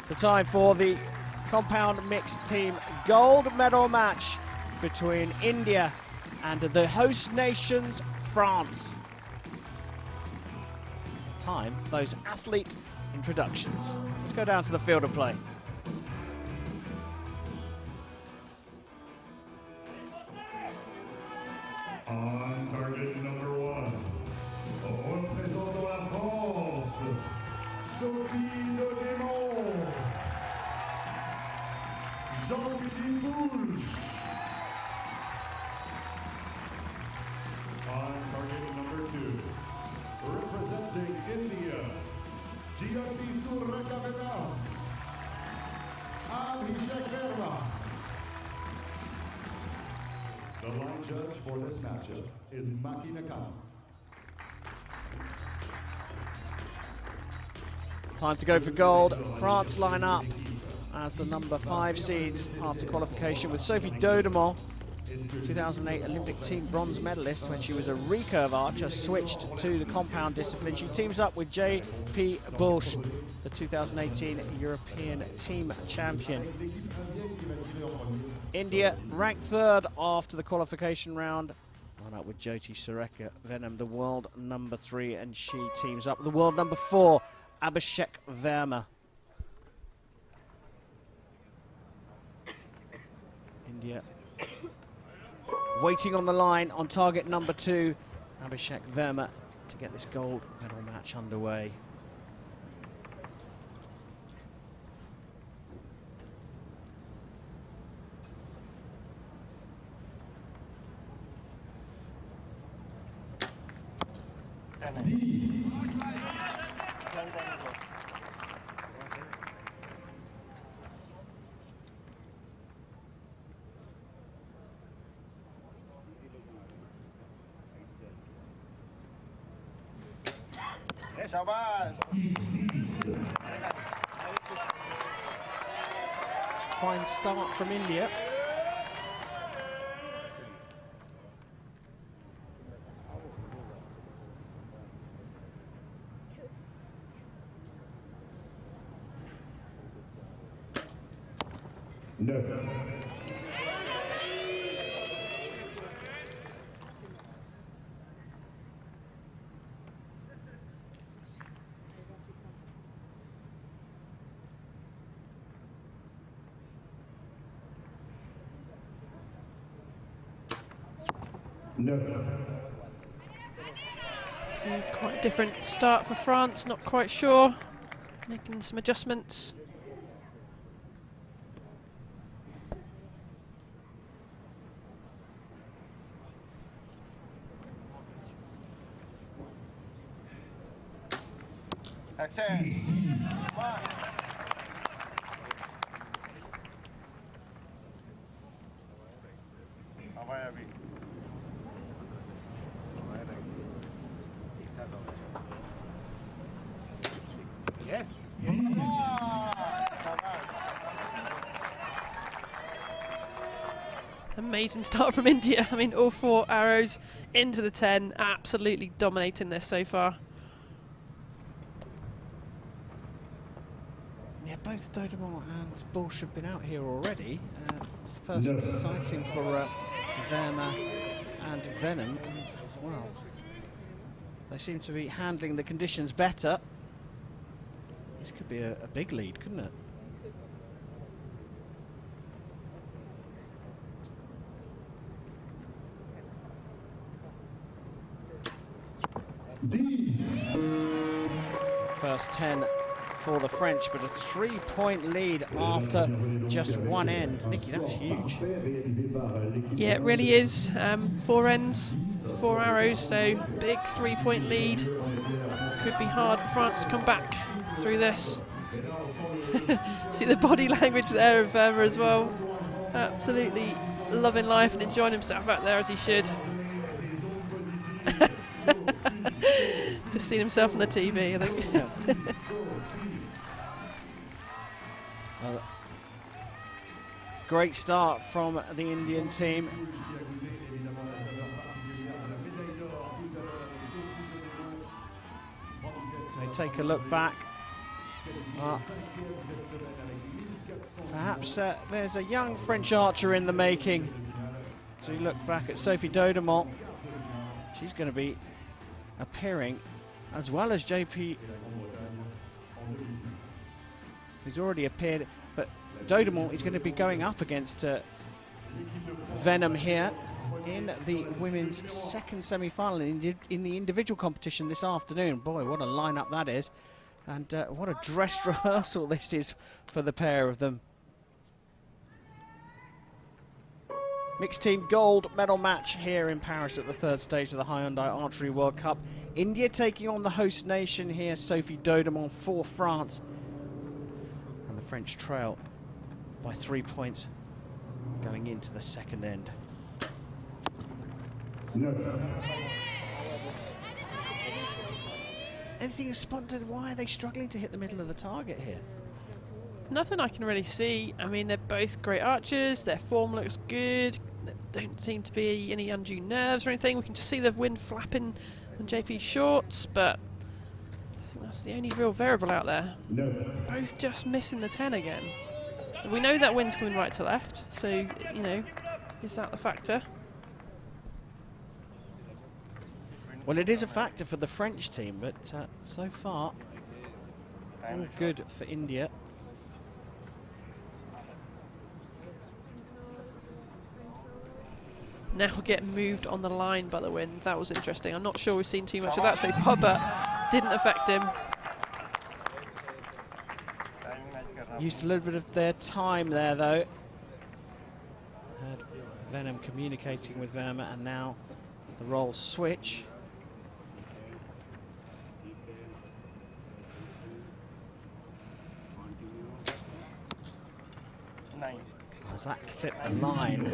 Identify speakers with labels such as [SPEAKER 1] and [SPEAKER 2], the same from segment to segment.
[SPEAKER 1] The time for the compound mixed team gold medal match between India and the host nations, France. It's time for those athlete introductions. Let's go down to the field of play.
[SPEAKER 2] On target number 1, représentant la France, Sophie Dodémont, Jean-Philippe Bouche. On target number 2, representing India, Jyoti Surakavedan, Abhishek Verma. The line judge for this matchup is Maki Nakano.
[SPEAKER 1] Time to go for gold. France line up as the number 5 seeds after qualification with Sophie Dodémont, 2008 Olympic team bronze medalist when she was a recurve archer, switched to the compound discipline. She teams up with J.P. Bush, the 2018 European team champion. India ranked 3rd after the qualification round. Line up with Jyoti Surakavedan, the world number 3, and she teams up with the world number 4, Abhishek Verma. India waiting on the line on target number 2, Abhishek Verma, to get this gold medal match underway. Fine start from India.
[SPEAKER 2] No. No.
[SPEAKER 3] So quite a different start for France, not quite sure. Making some adjustments.
[SPEAKER 4] Access. Yes.
[SPEAKER 3] Amazing start from India. I mean, all 4 arrows into the 10, absolutely dominating this so far.
[SPEAKER 1] Yeah, both Dodémont and Bush have been out here already. It's the first sighting for Verma and Venom. Well, they seem to be handling the conditions better. This could be a big lead, couldn't it? First 10 for the French, but a 3-point lead after just one end. Nikki, that's huge.
[SPEAKER 3] Yeah, it really is. 4 ends, 4 arrows, so big 3-point lead. Could be hard for France to come back through this. See the body language there of Verma as well. Absolutely loving life and enjoying himself out there as he should. Just seen himself on the TV, I think.
[SPEAKER 1] Great start from the Indian team. They take a look back Perhaps there's a young French archer in the making. So you look back at Sophie Daudemont. She's going to be appearing, as well as JP, who's already appeared. But Daudemont is going to be going up against Venom here in the women's second semi-final in the individual competition this afternoon. Boy, what a lineup that is. And what a dress rehearsal this is for the pair of them. Mixed team gold medal match here in Paris at the third stage of the Hyundai Archery World Cup. India taking on the host nation here, Sophie Daudemont for France. And the French trail by 3 points going into the second end. Anything spontaneous? Why are they struggling to hit the middle of the target here?
[SPEAKER 3] Nothing I can really see. I mean, they're both great archers. Their form looks good. There don't seem to be any undue nerves or anything. We can just see the wind flapping on JP's shorts, but I think that's the only real variable out there. Both just missing the 10 again. We know that wind's coming right to left, so, you know, is that the factor?
[SPEAKER 1] Well, it is a factor for the French team, but so far, all good for India.
[SPEAKER 3] Now get moved on the line by the wind. That was interesting. I'm not sure we've seen too much of that so far, but didn't affect him.
[SPEAKER 1] Used a little bit of their time there, though. Had Venom communicating with Verma, and now the roles switch. As that clipped the line.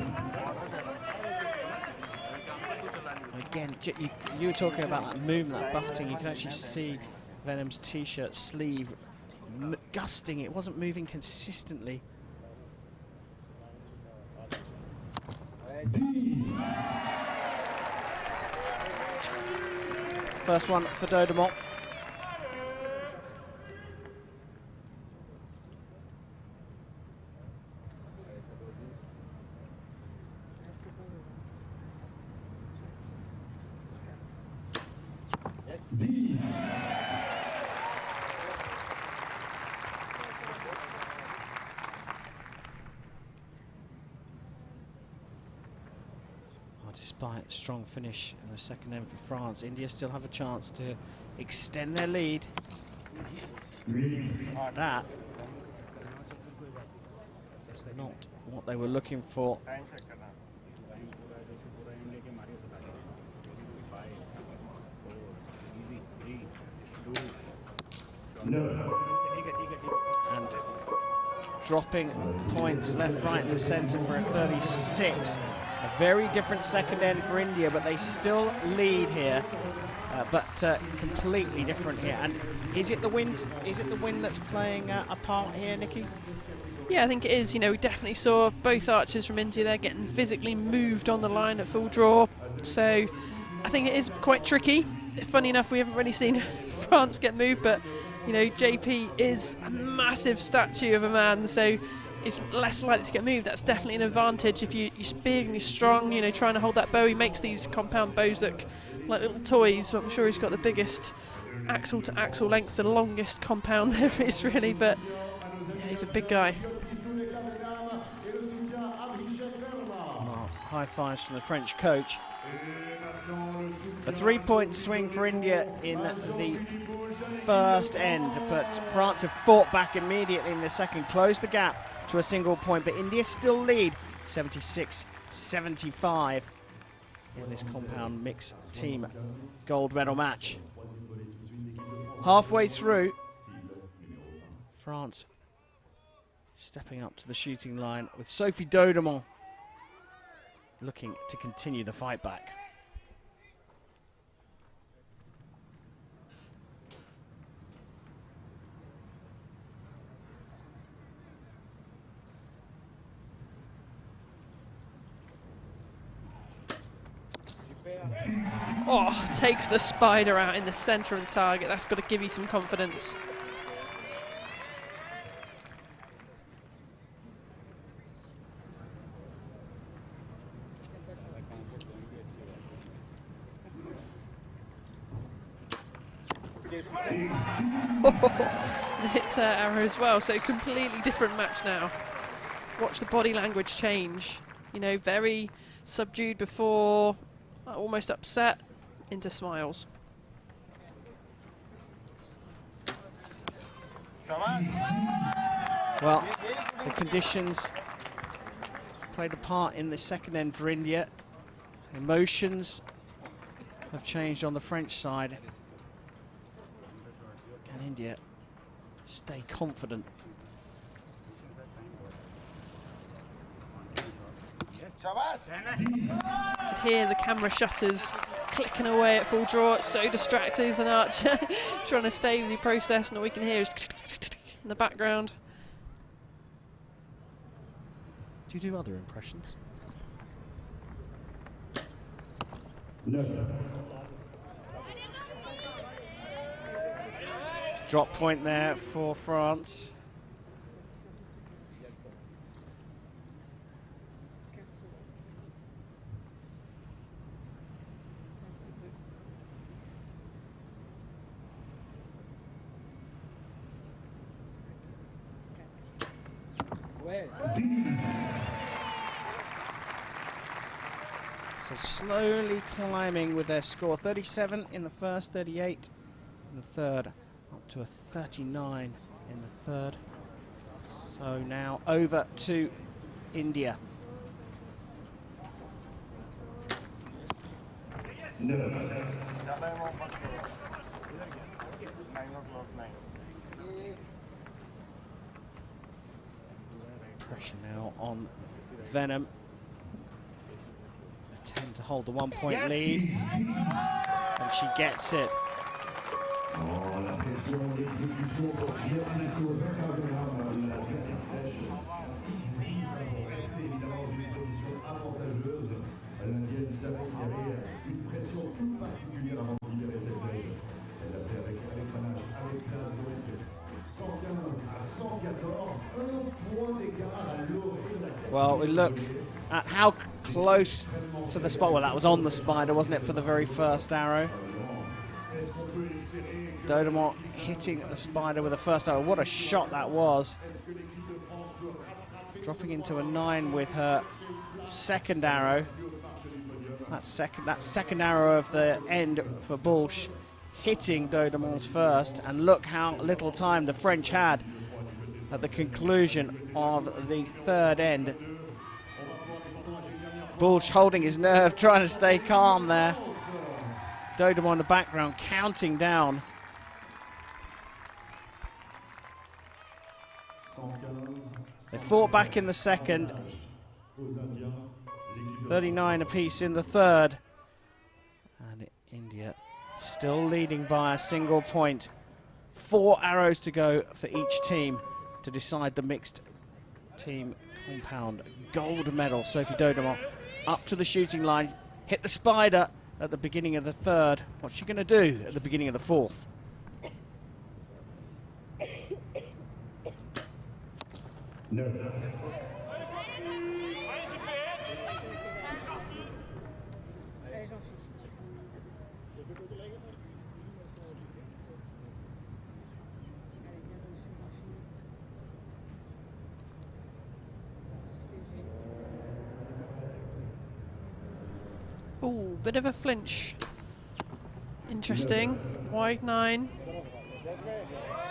[SPEAKER 1] Again, you were talking about that movement, that buffeting. You can actually see Venom's t-shirt sleeve gusting. It wasn't moving consistently. First one for Daudemont. Despite a strong finish in the second end for France, India still have a chance to extend their lead. That is not what they were looking for. And dropping points left, right and centre for a 36. A very different second end for India, but they still lead here, but completely different here. And is it the wind? Is it the wind that's playing a part here, Nikki?
[SPEAKER 3] Yeah, I think it is. You know, we definitely saw both archers from India there getting physically moved on the line at full draw. So I think it is quite tricky. Funny enough, we haven't really seen France get moved, but you know, JP is a massive statue of a man, so is less likely to get moved. That's definitely an advantage if you're big and you're strong, you know, trying to hold that bow. He makes these compound bows look like little toys, so I'm sure he's got the biggest axle to axle length, the longest compound there is really, but yeah, he's a big guy.
[SPEAKER 1] Well, high fives from the French coach. A 3-point swing for India in the first end, but France have fought back immediately in the second, closed the gap to a single point, but India still lead 76-75 in this compound mixed team gold medal match. Halfway through, France stepping up to the shooting line with Sophie Daudemont looking to continue the fight back.
[SPEAKER 3] Oh, takes the spider out in the centre and target. That's got to give you some confidence. Hits her arrow as well, so completely different match now. Watch the body language change. You know, very subdued before, almost upset, into smiles.
[SPEAKER 1] Well, the conditions played a part in the second end for India. Emotions have changed on the French side. Can India stay confident?
[SPEAKER 3] You could hear the camera shutters clicking away at full draw. It's so distracting as an archer trying to stay with the process, and all we can hear is in the background.
[SPEAKER 1] Do you do other impressions? Drop point there for France. So slowly climbing with their score. 37 in the first, 38 in the third, up to a 39 in the third. So now over to India. Pressure now on Venom. Attempt to hold the 1 point lead, and she gets it. Well, we look at how close to the spot. Well, that was on the spider, wasn't it, for the very first arrow? Dodemont hitting the spider with the first arrow. What a shot that was. Dropping into a 9 with her second arrow. That second arrow of the end for Bulch, hitting Dodemont's first. And look how little time the French had at the conclusion of the third end. Bulch holding his nerve, trying to stay calm there. Dodemont in the background, counting down. They fought back in the second. 39 apiece in the third. And India still leading by a single point. 4 arrows to go for each team to decide the mixed team compound gold medal. Sophie Dodemont up to the shooting line, hit the spider at the beginning of the third. What's she going to do at the beginning of the fourth? No.
[SPEAKER 3] Ooh, bit of a flinch. Interesting. Wide 9.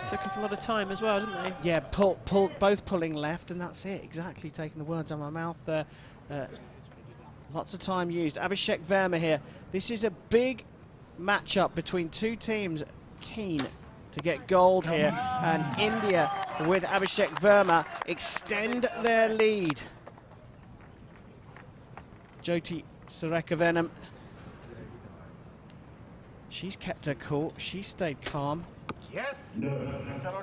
[SPEAKER 3] Took up a lot of time as well, didn't they?
[SPEAKER 1] Yeah, both pulling left, and that's it. Exactly, taking the words out of my mouth there. Lots of time used. Abhishek Verma here. This is a big matchup between two teams keen to get gold here, and India with Abhishek Verma extend their lead. Jyoti Sureka Venom. She's kept her cool. She stayed calm.
[SPEAKER 4] Yes.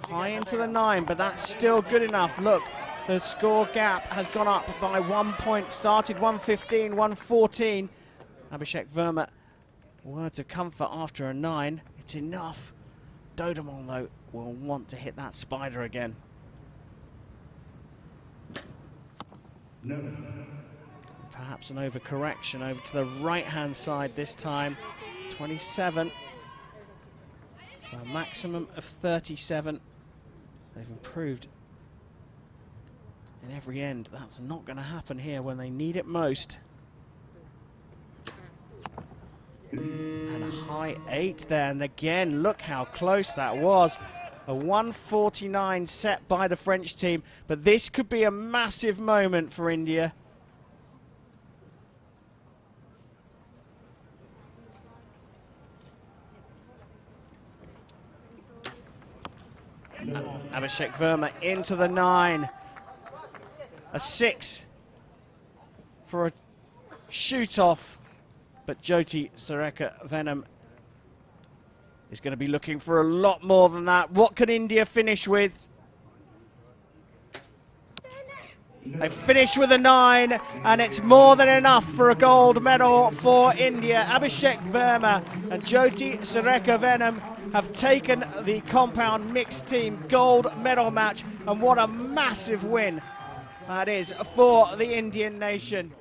[SPEAKER 1] High into the 9, but that's still good enough. Look, the score gap has gone up by 1 point. Started 115, 114. Abhishek Verma, words of comfort after a 9. It's enough. Dodemont, though, will want to hit that spider again. Perhaps an overcorrection over to the right-hand side this time. 27. So a maximum of 37. They've improved in every end. That's not going to happen here when they need it most. And a high 8 there, and again, look how close that was. A 149 set by the French team, but this could be a massive moment for India. Abhishek Verma into the 9. A 6 for a shoot-off. But Jyoti Sareka Venom is going to be looking for a lot more than that. What can India finish with? They finished with a 9, and it's more than enough for a gold medal for India. Abhishek Verma and Jyoti Sareka Venom have taken the compound mixed team gold medal match, and what a massive win that is for the Indian nation.